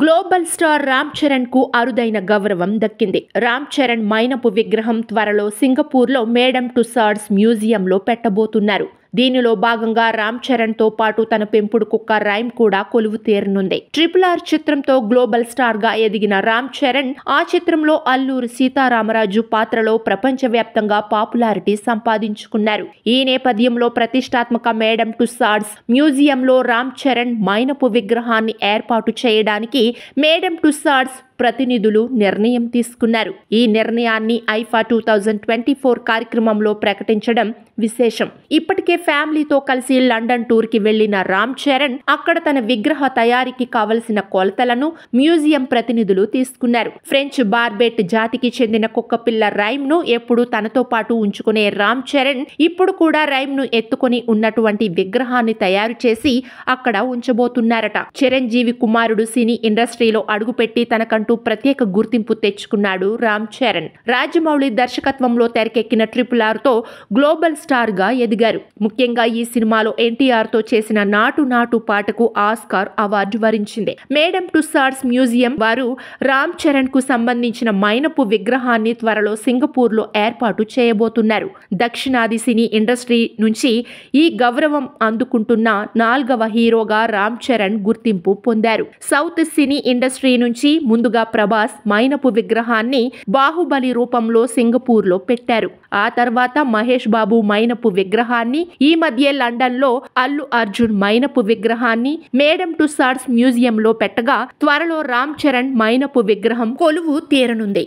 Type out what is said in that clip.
Global star Ram Charan కు అరుదైన గౌరవం దక్కింది. రామ్ చరణ్ మైనపు విగ్రహం త్వరలో సింగపూర్లో మేడమ్ టుసాడ్స్ మ్యూజియంలో పెట్టబోతున్నారు. దీనిలో భాగంగా రామ్ చరణ్ తో పాటు తన పెంపుడు కుక్క రైమ్ కూడా కొలువు తీరనుంది. RRR చిత్రంతో గ్లోబల్ స్టార్ గా ఎదిగిన రామ్ చరణ్ ఆ చిత్రంలో అల్లూరి సీతారామరాజు పాత్రలో ప్రపంచవ్యాప్తంగా పాపులారిటీ సంపాదించుకున్నారు. ఈ నేపథ్యంలో ప్రతిష్టాత్మక మేడమ్ టుసాడ్స్ మ్యూజియంలో రామ్ చరణ్ మైనపు విగ్రహాన్ని ఏర్పాటు చేయడానికి మేడమ్ టుసాడ్స్ ప్రతినిధులు నిర్ణయం తీసుకున్నారు. ఈ నిర్ణయాన్ని ఐఫా 2024 కార్యక్రమంలో ప్రకటించడం విశేషం. ఇప్పటికే ఫ్యామిలీతో కలిసి లండన్ టూర్ కి వెళ్లిన రామ్ చరణ్ అక్కడ తన విగ్రహ తయారీకి కావలసిన కొలతలను మ్యూజియం ప్రతినిధులు తీసుకున్నారు. ఫ్రెంచ్ బార్బెట్ జాతికి చెందిన కుక్కపిల్ల రైమ్ ను ఎప్పుడు తనతో పాటు ఉంచుకునే రామ్ చరణ్ ఇప్పుడు కూడా రైమ్ ను ఎత్తుకొని ఉన్నటువంటి విగ్రహాన్ని తయారు చేసి అక్కడ ఉంచబోతున్నారట. చిరంజీవి కుమారుడు సినీ ఇండస్ట్రీలో అడుగుపెట్టి తనకంటూ ప్రత్యేక గుర్తింపు తెచ్చుకున్నాడు రామ్ చరణ్. రాజమౌళి దర్శకత్వంలో తెరకెక్కిన RRR తో గ్లోబల్ స్టార్ గా ఎదిగారు. ముఖ్యంగా ఈ సినిమాలో ఎన్టీఆర్ తో చేసిన నాటు నాటు పాటకు ఆస్కార్ అవార్డు వరించింది. మేడమ్ టుసాడ్స్ మ్యూజియం వారు రామ్ చరణ్ కు సంబంధించిన మైనపు విగ్రహాన్ని త్వరలో సింగపూర్ లో ఏర్పాటు చేయబోతున్నారు. దక్షిణాది సినీ ఇండస్ట్రీ నుంచి ఈ గౌరవం అందుకుంటున్న 4వ హీరోగా రామ్ చరణ్ గుర్తింపు పొందారు. సౌత్ సినీ ఇండస్ట్రీ నుంచి ముందుగా ప్రభాస్ మైనపు విగ్రహాన్ని బాహుబలి రూపంలో సింగపూర్ లో పెట్టారు. ఆ తర్వాత మహేష్ బాబు మైనపు విగ్రహాన్ని, ఈ మధ్య లండన్ లో అల్లు అర్జున్ మైనపు విగ్రహాన్ని మేడమ్ టుసాడ్స్ మ్యూజియంలో పెట్టగా త్వరలో రామ్ చరణ్ మైనపు విగ్రహం కొలువు తీరనుంది.